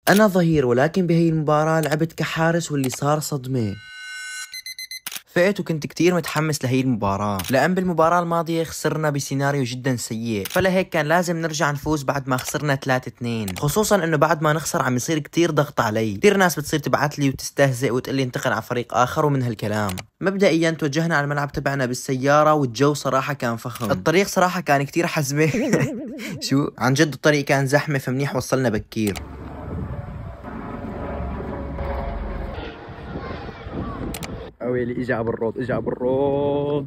أنا ظهير، ولكن بهي المباراة لعبت كحارس واللي صار صدمة. فقت وكنت كتير متحمس لهي المباراة، لأن بالمباراة الماضية خسرنا بسيناريو جدا سيء، فلهيك كان لازم نرجع نفوز بعد ما خسرنا 3-2. خصوصا انه بعد ما نخسر عم يصير كتير ضغط علي، كتير ناس بتصير تبعت لي وتستهزئ وتقلي انتقل على فريق آخر ومن هالكلام. مبدئيا توجهنا على الملعب تبعنا بالسيارة، والجو صراحة كان فخم. الطريق صراحة كان كتير حزمة. شو عن جد الطريق كان زحمة، فمنيح وصلنا بكير. ويلي اجى ابو الروض، اجى ابو الروض.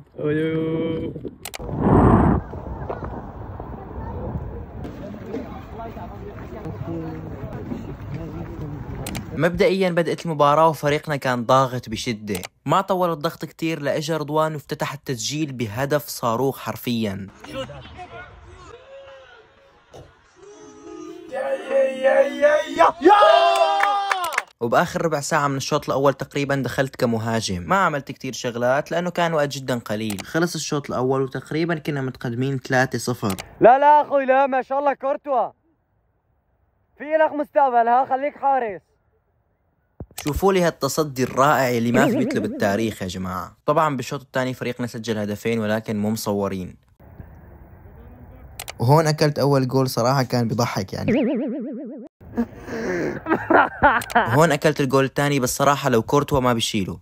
مبدئيا بدأت المباراة وفريقنا كان ضاغط بشدة. ما طول الضغط كتير لإجا رضوان وافتتح التسجيل بهدف صاروخ حرفيا. وبآخر ربع ساعة من الشوط الأول تقريبا دخلت كمهاجم. ما عملت كتير شغلات لأنه كان وقت جدا قليل. خلص الشوط الأول وتقريبا كنا متقدمين 3-0. لا أخوي لا، ما شاء الله كورتوا في لك مستقبل، ها خليك حارس. شوفوا لي هالتصدي الرائع اللي ما في مثله بالتاريخ يا جماعة. طبعا بالشوط الثاني فريقنا سجل هدفين ولكن مو مصورين. وهون أكلت أول جول، صراحة كان بضحك يعني. هون أكلت الجول الثاني، بس صراحة لو كورتوا ما بيشيله.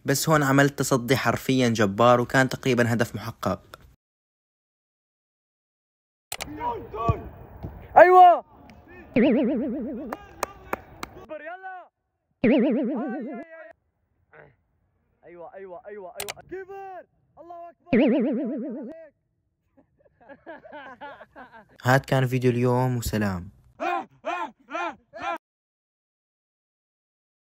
بس هون عملت تصدي حرفيا جبار، وكان تقريبا هدف محقق. ايوه ايوه كيفر، الله اكبر. هاد كان فيديو اليوم، وسلام.